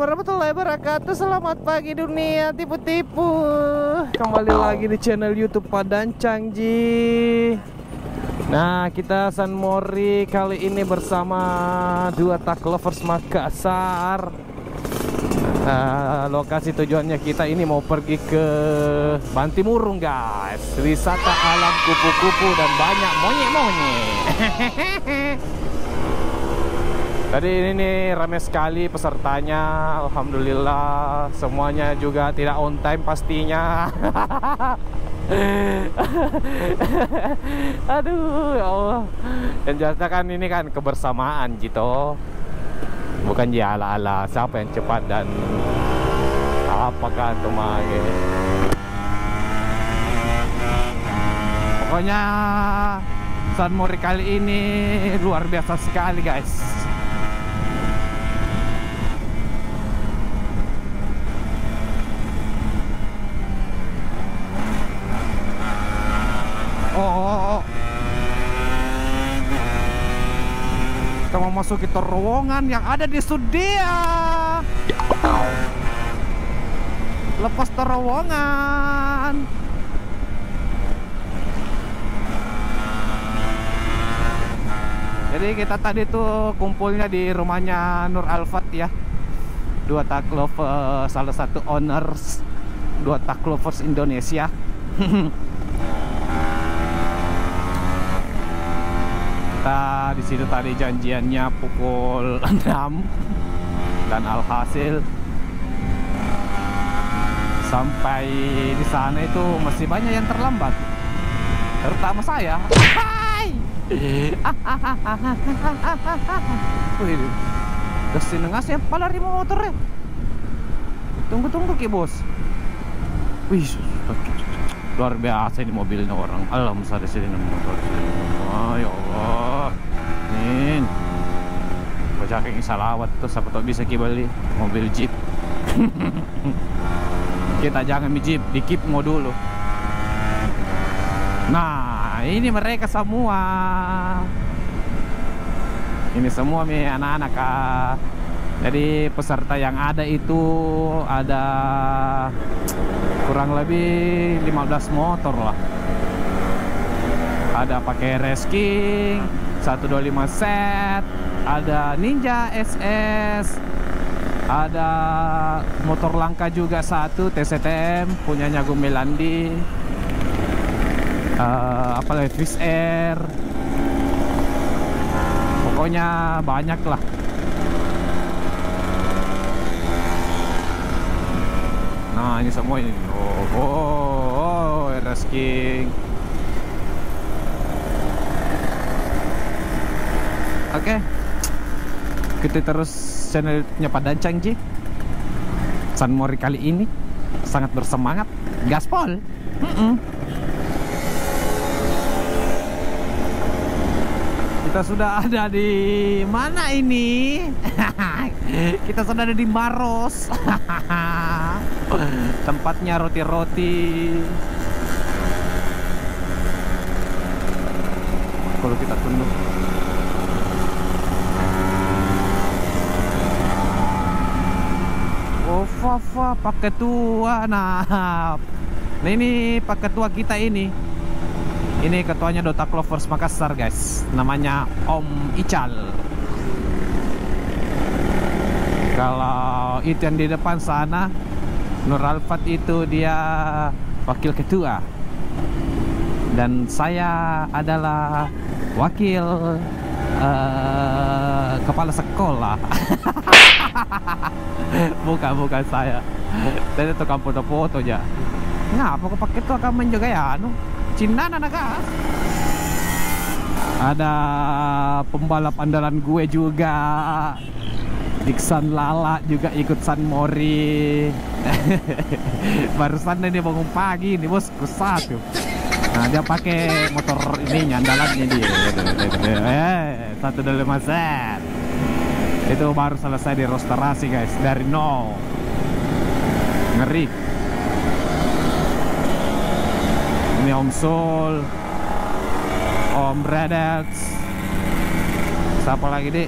warahmatullahi wabarakatuh. Selamat pagi dunia tipu-tipu. Kembali lagi di channel YouTube Padang Cangji. Nah, kita San Mori kali ini bersama dua Tak Lovers Makassar. Lokasi tujuannya kita ini mau pergi ke Bantimurung, guys. Wisata alam kupu-kupu dan banyak monyet-monyet. Tadi ini ramai sekali pesertanya. Alhamdulillah, semuanya juga tidak on time pastinya. Aduh, ya Allah. Yang jelasnya kan ini kan kebersamaan gitu. Bukan ya ala-ala siapa yang cepat dan apakah tuh mage. Pokoknya San Mori kali ini luar biasa sekali, guys. Kita mau masuk ke terowongan yang ada di Sudia. Lepas terowongan. Jadi kita tadi tuh kumpulnya di rumahnya Nur Alfat ya. Dua Tak Lovers, salah satu owners dua Tak Lovers Indonesia. Kita di situ tadi janjiannya pukul 6 dan alhasil sampai di sana itu masih banyak yang terlambat, terutama saya. Wih, destinasi ngasih pala di motor ya. Tunggu ki bos. Wih, luar biasa ini mobilnya orang. Alhamdulillah di sini motor. Oh ya Allah. Nin. Bacakin salawat tuh siapa tahu bisa kembali mobil Jeep. Kita jangan Jeep, di keep mau dulu. Nah, ini mereka semua. Ini semua nih anak-anak. Jadi peserta yang ada itu ada kurang lebih 15 motor lah. Ada pakai Race King 125 set, ada Ninja SS, ada motor langka juga satu TCTM punyanya Gumelandi, apalagi Fish Air. Pokoknya banyak lah. Nah, ini semua ini. Oh, Race King. Oke, kita terus channelnya Padang Cangji. San Mori kali ini sangat bersemangat, gaspol. Kita sudah ada di mana ini? Kita sudah ada di Maros. Tempatnya roti-roti. Kalau kita tunduk. Fafa Pak Ketua. Nah ini Pak Ketua kita ini ketuanya dua Tak Lovers Makassar, guys. Namanya Om Ical. Kalau itu yang di depan sana Nur Alfat itu dia wakil ketua. Dan saya adalah wakil kepala sekolah. Bukan saya. Saya tukang foto-foto aja. Ngapa kok pakai tuh kamu juga ya? Cina naga. Ada pembalap andalan gue juga. Iksan Lala juga ikut San Mori. Barusan ini bangun pagi nih bos, satu. Nah dia pakai motor ininya andalannya dia. 125 set. Itu baru selesai di restorasi, guys, dari nol. Ngeri. Ini Om Sul, Om Bredex. Siapa lagi, Dik?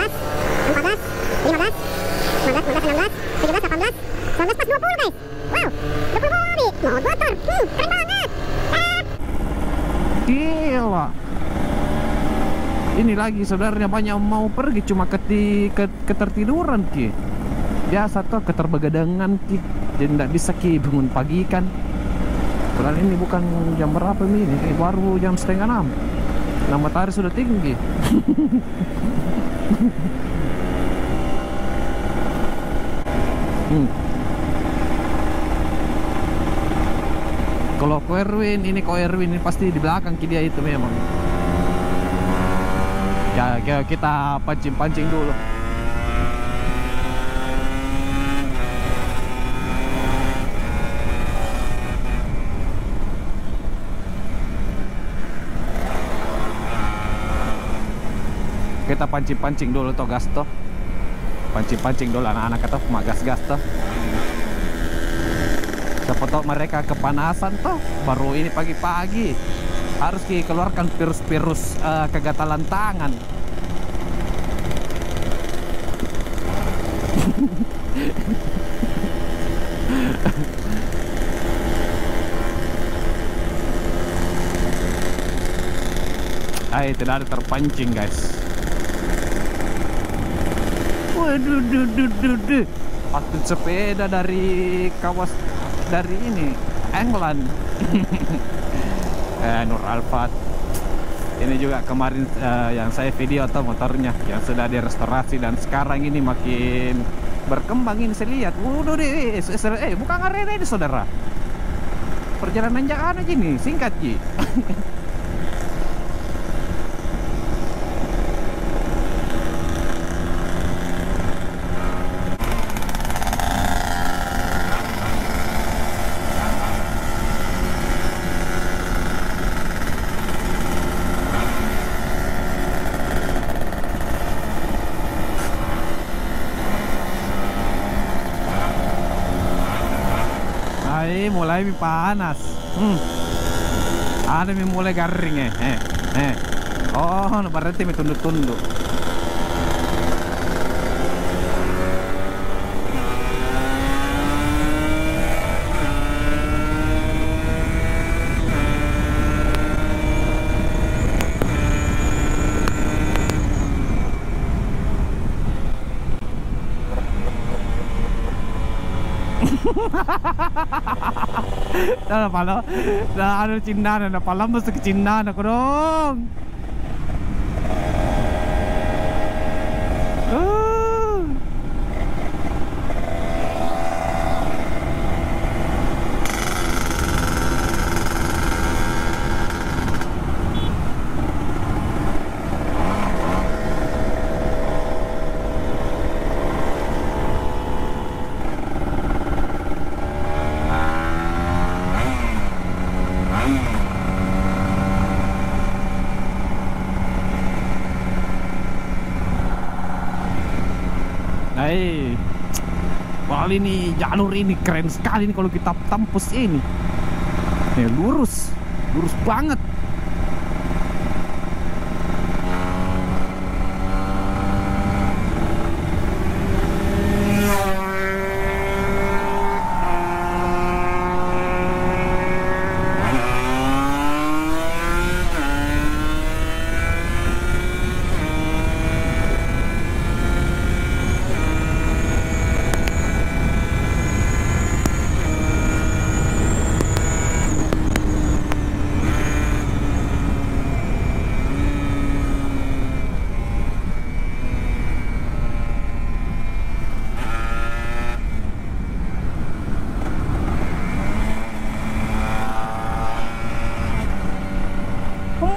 15, 14, 15, 16, 17, 18, 19 pas 20 guys. Wow, 20 mobil, motor, keren banget. Gila. Ini lagi saudaranya banyak mau pergi cuma ketertiduran ki. Biasa tuh keterbegadangan ki. Jadi tidak bisa ki bangun pagi kan. Padahal ini bukan jam berapa ini, baru jam 5:30. Nah, matahari sudah tinggi. Kalau Ko Erwin ini pasti di belakang dia itu memang. Ya, kita pancing-pancing dulu. Kita pancing-pancing dulu toh gas toh. Pancing-pancing dulu anak-anak kata gas toh. Siapa tahu mereka kepanasan toh. Baru ini pagi-pagi harus dikeluarkan virus-virus kegatalan tangan. Tidak ada terpancing guys. Waduh, patut sepeda dari dari ini England. Nur Alphard. Ini juga kemarin yang saya video atau motornya yang sudah direstorasi dan sekarang ini makin berkembang ini saya lihat. Waduh deh, bukan arena ini saudara. Perjalanan jalan aja nih, singkat Ji. Mulai panas. Ada mulai garing Oh, berarti tunduk-tunduk. Dah pala, dah ada Cina na pala masuk ke Cina na ko dong. Hai. Wah, ini jalur ini keren sekali nih kalau kita tembus ini. Lurus banget.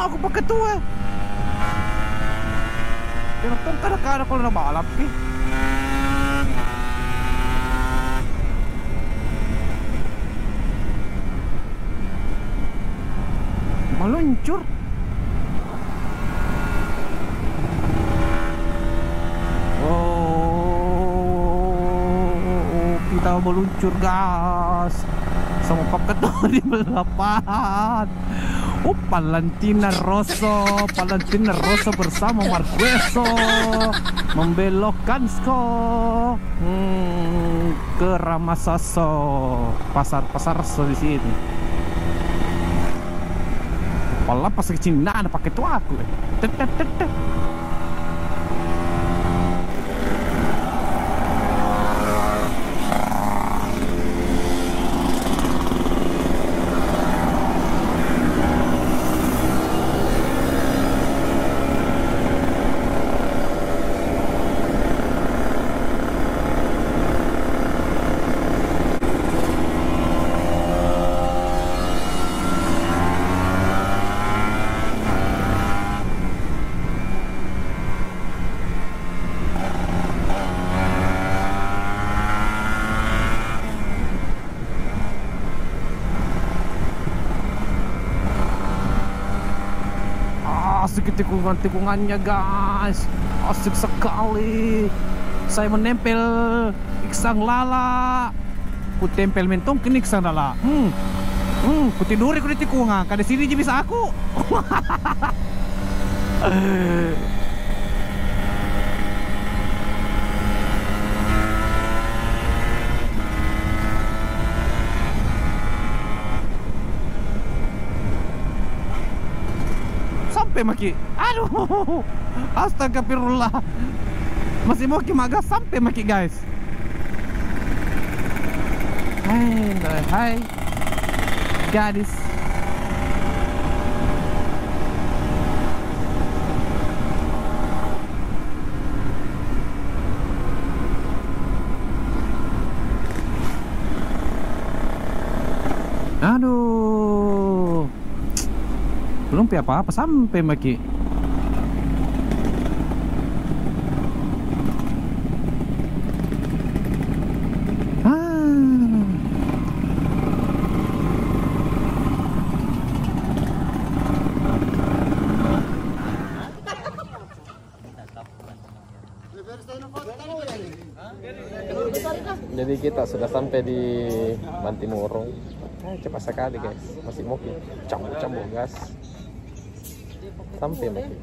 Aku pakai tua. Tinutong kada-kada ko na balap eh. Meluncur. Oh, kita meluncur gas. Sama pakai tua di balapan. Oh, Valentina Rosso bersama Marqueso membelokkan ke Ramasasso, pasar di sini. Pala pas ke Cina ada pakai tuh aku. Asik tikungannya guys, asik sekali. Saya menempel iksang lala, ku tempel mentong kini iksang lala. Ku tiduri ku di tikungan, kada sini aja bisa aku. Sampai maki, aduh, astagfirullah, masih mau kimaga sampai maki guys. Hai gadis. Aduh, belum apa-apa sampai maki. Jadi kita sudah sampai di Bantimurung. Cepat sekali guys, masih mau campur gas sampai masih.